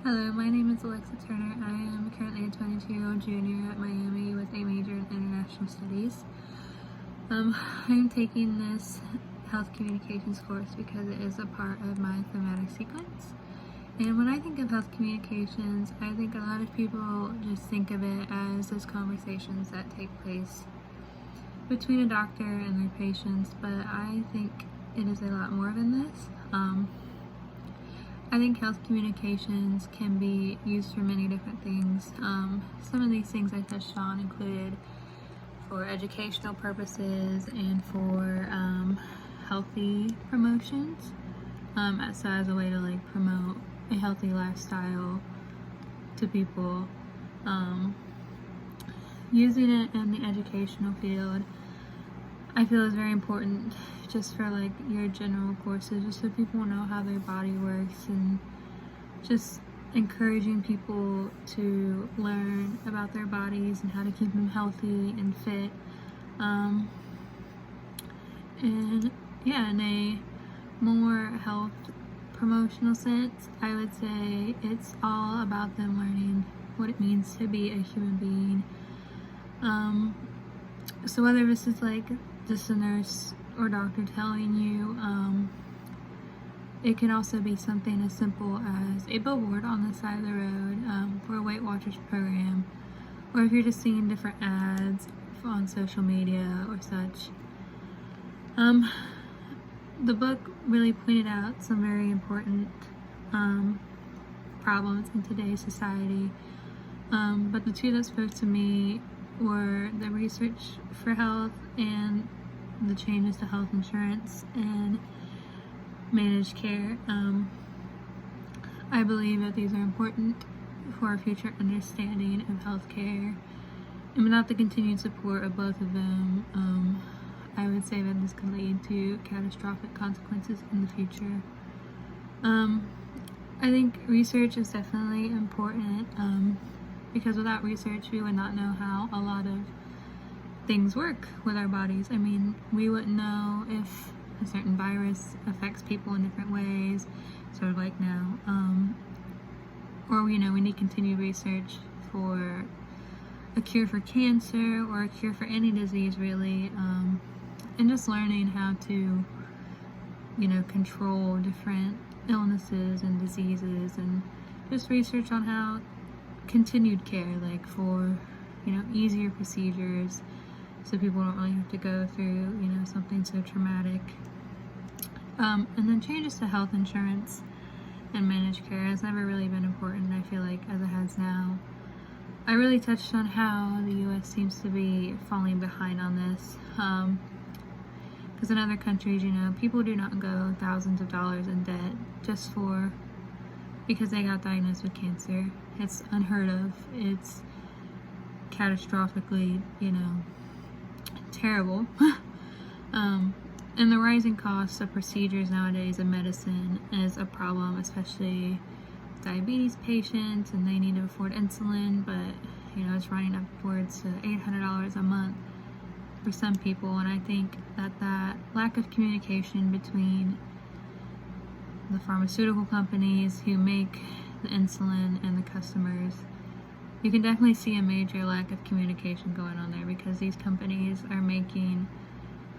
Hello, my name is Alexa Turner. I am currently a 22-year-old junior at Miami with a major in international studies. I'm taking this health communications course because it is a part of my thematic sequence. And when I think of health communications, I think a lot of people just think of it as those conversations that take place between a doctor and their patients, but I think it is a lot more than this. I think health communications can be used for many different things. Some of these things I touched on included for educational purposes and for healthy promotions, so as a way to promote a healthy lifestyle to people. Using it in the educational field, I feel is very important just for your general courses, just so people know how their body works, and just encouraging people to learn about their bodies and how to keep them healthy and fit. And yeah, in a more health promotional sense, I would say it's all about them learning what it means to be a human being. So whether this is just a nurse or doctor telling you, it can also be something as simple as a billboard on the side of the road for a Weight Watchers program, or if you're just seeing different ads on social media or such. The book really pointed out some very important problems in today's society, but the two that spoke to me were the research for health and the changes to health insurance and managed care. I believe that these are important for our future understanding of healthcare, and without the continued support of both of them, I would say that this could lead to catastrophic consequences in the future. I think research is definitely important, because without research we would not know how a lot of things work with our bodies. I mean, we wouldn't know if a certain virus affects people in different ways, sort of like now, or we need continued research for a cure for cancer or a cure for any disease really, and just learning how to control different illnesses and diseases, and just research on how continued care, for easier procedures, so people don't really have to go through something so traumatic. And then changes to health insurance and managed care has never really been important, I feel like, as it has now. I really touched on how the US seems to be falling behind on this, because in other countries, people do not go thousands of dollars in debt just because they got diagnosed with cancer. It's unheard of. It's catastrophically, terrible. And the rising costs of procedures nowadays in medicine is a problem, especially diabetes patients, and they need to afford insulin, but it's running upwards to $800 a month for some people. And I think that lack of communication between the pharmaceutical companies who make the insulin and the customers, you can definitely see a major lack of communication going on there, because these companies are making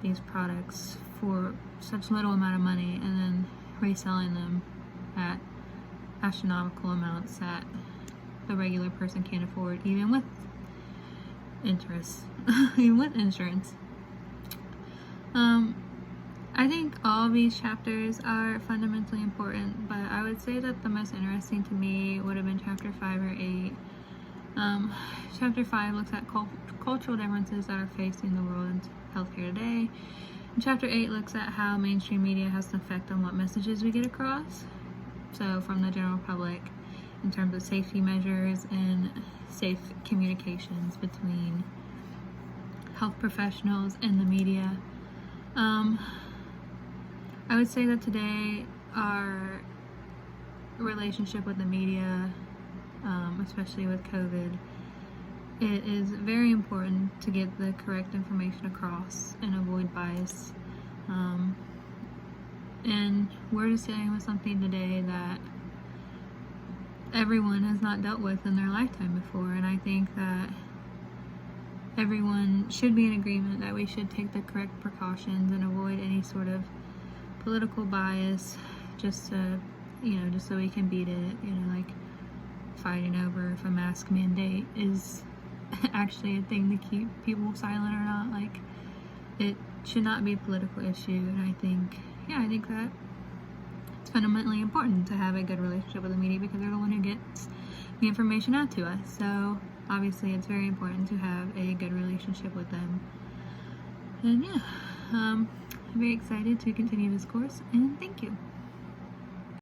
these products for such little amount of money and then reselling them at astronomical amounts that the regular person can't afford, even with interest, even with insurance. I think all of these chapters are fundamentally important, but I would say that the most interesting to me would have been chapter 5 or 8. Chapter 5 looks at cultural differences that are facing the world in healthcare today. And chapter 8 looks at how mainstream media has an effect on what messages we get across, so from the general public, in terms of safety measures and safe communications between health professionals and the media. I would say that today our relationship with the media, especially with COVID, it is very important to get the correct information across and avoid bias. And we're just dealing with something today that everyone has not dealt with in their lifetime before. And I think that everyone should be in agreement that we should take the correct precautions and avoid any sort of political bias just to, just so we can beat it, like fighting over if a mask mandate is actually a thing to keep people silent or not. Like, it should not be a political issue, and I think that it's fundamentally important to have a good relationship with the media because they're the one who gets the information out to us. So obviously it's very important to have a good relationship with them. And I'm very excited to continue this course, and thank you.